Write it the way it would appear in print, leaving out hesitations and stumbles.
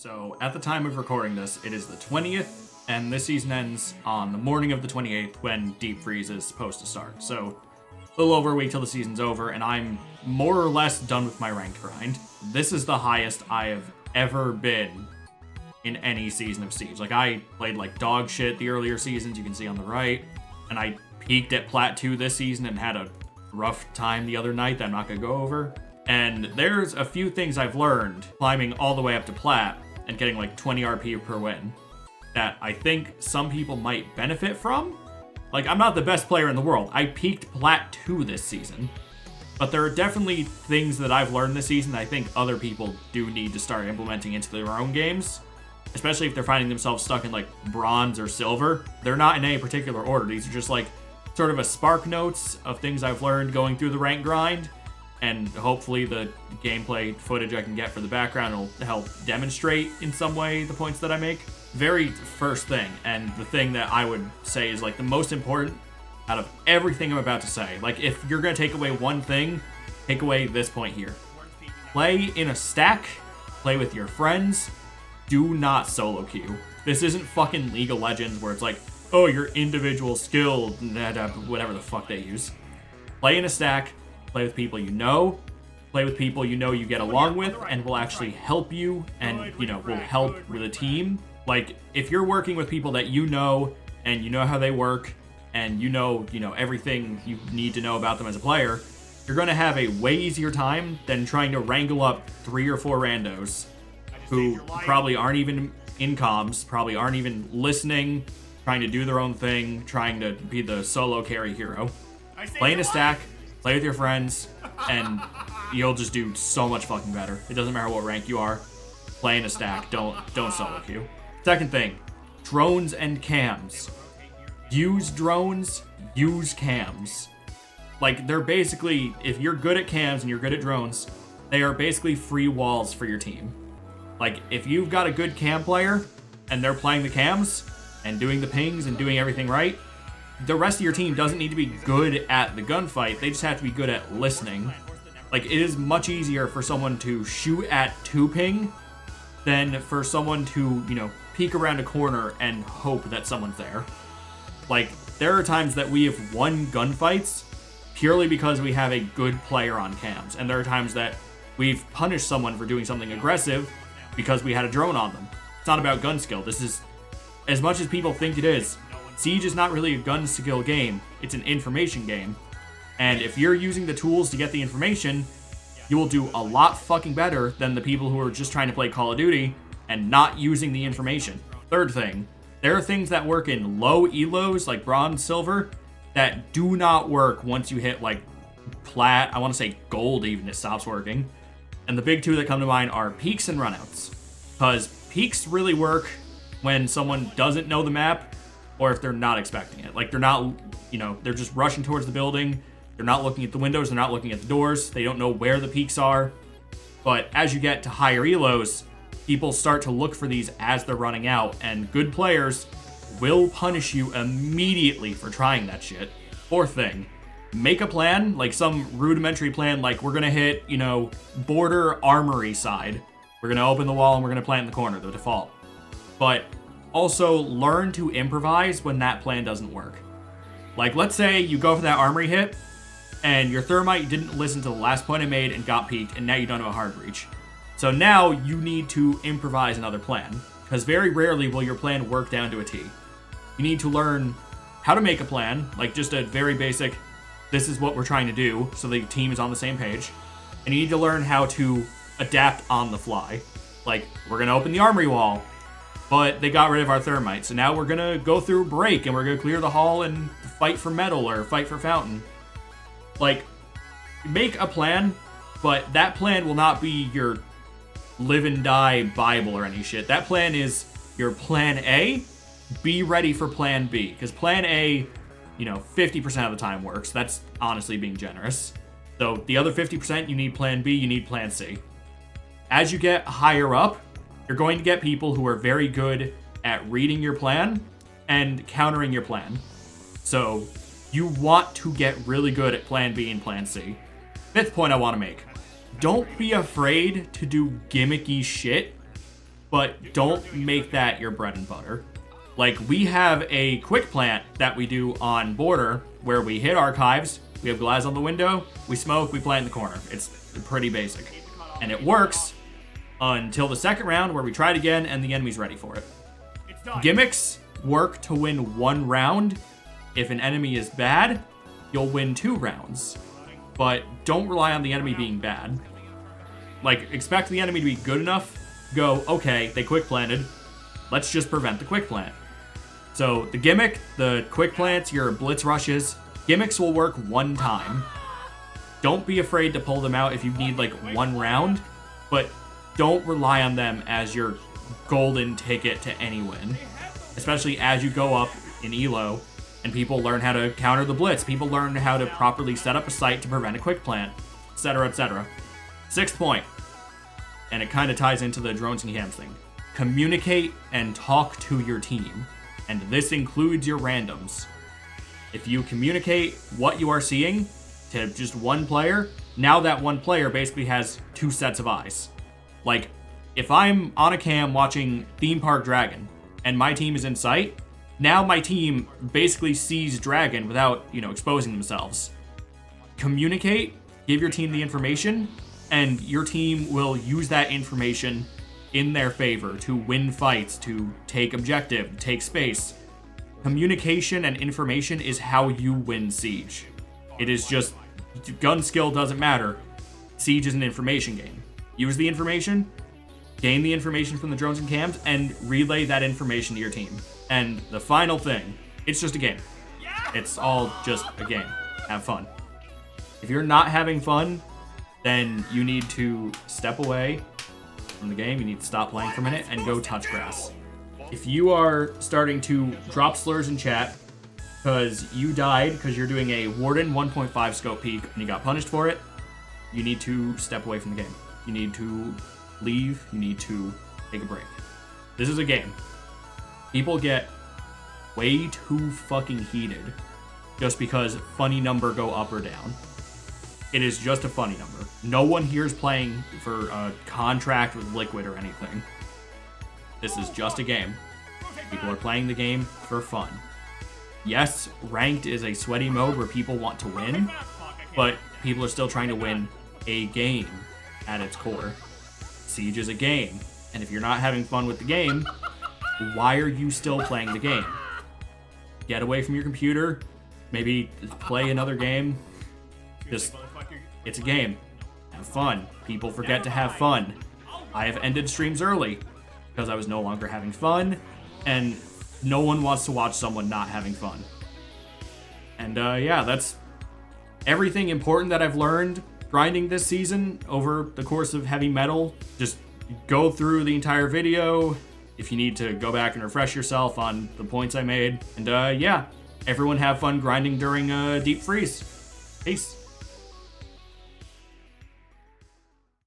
So at the time of recording this, it is the 20th, and this season ends on the morning of the 28th when Deep Freeze is supposed to start. So a little over a week till the season's over, and I'm more or less done with my ranked grind. This is the highest I have ever been in any season of Siege. Like, I played like dog shit the earlier seasons, you can see on the right, and I peaked at Plat 2 this season and had a rough time the other night that I'm not gonna go over. And there's a few things I've learned climbing all the way up to Plat and getting like 20 RP per win that I think some people might benefit from. Like, I'm not the best player in the world. I peaked Plat 2 this season. But there are definitely things that I've learned this season that I think other people do need to start implementing into their own games. Especially if they're finding themselves stuck in like bronze or silver. They're not in any particular order. These are just like sort of a spark notes of things I've learned going through the rank grind. And hopefully the gameplay footage I can get for the background will help demonstrate in some way the points that I make. Very first thing, and the thing that I would say is like the most important out of everything I'm about to say. Like, if you're gonna take away one thing, take away this point here. Play in a stack, play with your friends, do not solo queue. This isn't fucking League of Legends where it's like, oh, your individual skill, whatever the fuck they use. Play in a stack, play with people you know, play with people you know you get along with and will actually help you and, you know, will help with a team. Like, if you're working with people that you know and you know how they work and you know everything you need to know about them as a player, you're going to have a way easier time than trying to wrangle up 3 or 4 randos who probably aren't even in comms, probably aren't even listening, trying to do their own thing, trying to be the solo carry hero. Play in a stack, play with your friends, and you'll just do so much fucking better. It doesn't matter what rank you are. Play in a stack, don't solo queue. Second thing, drones and cams. Use drones, use cams. Like, they're basically, if you're good at cams and you're good at drones, they are basically free walls for your team. Like, if you've got a good cam player and they're playing the cams and doing the pings and doing everything right, the rest of your team doesn't need to be good at the gunfight, they just have to be good at listening. Like, it is much easier for someone to shoot at 2 ping than for someone to, peek around a corner and hope that someone's there. Like, there are times that we have won gunfights purely because we have a good player on cams, and there are times that we've punished someone for doing something aggressive because we had a drone on them. It's not about gun skill. This is, as much as people think it is, Siege is not really a gun skill game, it's an information game. And if you're using the tools to get the information, you will do a lot fucking better than the people who are just trying to play Call of Duty and not using the information. Third thing, there are things that work in low elos, like bronze, silver, that do not work once you hit like plat, I want to say gold even, it stops working. And the big two that come to mind are peaks and runouts. Because peaks really work when someone doesn't know the map or if they're not expecting it. Like, they're not, they're just rushing towards the building. They're not looking at the windows. They're not looking at the doors. They don't know where the peaks are. But as you get to higher elos, people start to look for these as they're running out. And good players will punish you immediately for trying that shit. Fourth thing, make a plan, like some rudimentary plan, like we're going to hit, border armory side. We're going to open the wall and we're going to plant in the corner, the default. But also learn to improvise when that plan doesn't work. Like, let's say you go for that armory hit and your thermite didn't listen to the last point I made and got peaked, and now you don't have a hard breach. So now you need to improvise another plan, because very rarely will your plan work down to a T. You need to learn how to make a plan, like just a very basic, this is what we're trying to do, so the team is on the same page. And you need to learn how to adapt on the fly. Like, we're going to open the armory wall, but they got rid of our thermite, so now we're going to go through a break, and we're going to clear the hall and fight for metal or fight for fountain. Like, make a plan, but that plan will not be your live and die Bible or any shit. That plan is your plan A. Be ready for plan B, because plan A, 50% of the time works. That's honestly being generous. So the other 50%, you need plan B, you need plan C. As you get higher up, you're going to get people who are very good at reading your plan and countering your plan. So you want to get really good at plan B and plan C. Fifth point I want to make. Don't be afraid to do gimmicky shit but don't make that your bread and butter. Like, we have a quick plant that we do on border where we hit archives, we have glass on the window, we smoke, we plant in the corner. It's pretty basic. And it works until the second round where we try it again and the enemy's ready for it. Gimmicks work to win 1 round. If an enemy is bad, you'll win 2 rounds. But don't rely on the enemy being bad. Like, expect the enemy to be good enough, go, okay, they quick planted, let's just prevent the quick plant. So the gimmick, the quick plants, your blitz rushes, gimmicks will work 1 time. Don't be afraid to pull them out if you need like 1 round, but don't rely on them as your golden ticket to any win. Especially as you go up in elo and people learn how to counter the blitz, people learn how to properly set up a site to prevent a quick plant, etc., etc. 6th point, and it kind of ties into the drones and cams thing. Communicate and talk to your team, and this includes your randoms. If you communicate what you are seeing to just 1 player, now that 1 player basically has 2 sets of eyes. Like, if I'm on a cam watching Theme Park Dragon, and my team is in sight, now my team basically sees Dragon without, exposing themselves. Communicate, give your team the information, and your team will use that information in their favor to win fights, to take objective, take space. Communication and information is how you win Siege. It is just, gun skill doesn't matter. Siege is an information game. Use the information, gain the information from the drones and cams, and relay that information to your team. And the final thing, it's just a game. It's all just a game. Have fun. If you're not having fun, then you need to step away from the game. You need to stop playing for a minute and go touch grass. If you are starting to drop slurs in chat because you died because you're doing a Warden 1.5 scope peek and you got punished for it, you need to step away from the game. You need to leave. You need to take a break. This is a game. People get way too fucking heated just because funny number go up or down. It is just a funny number. No one here is playing for a contract with Liquid or anything. This is just a game. People are playing the game for fun. Yes, ranked is a sweaty mode where people want to win, but people are still trying to win a game at its core. Siege is a game, and if you're not having fun with the game, why are you still playing the game? Get away from your computer, maybe play another game. Just, it's a game. Have fun. People forget to have fun. I have ended streams early because I was no longer having fun, and no one wants to watch someone not having fun. And yeah, that's everything important that I've learned grinding this season over the course of heavy metal. Just go through the entire video if you need to go back and refresh yourself on the points I made. And yeah, everyone have fun grinding during Deep Freeze. Peace.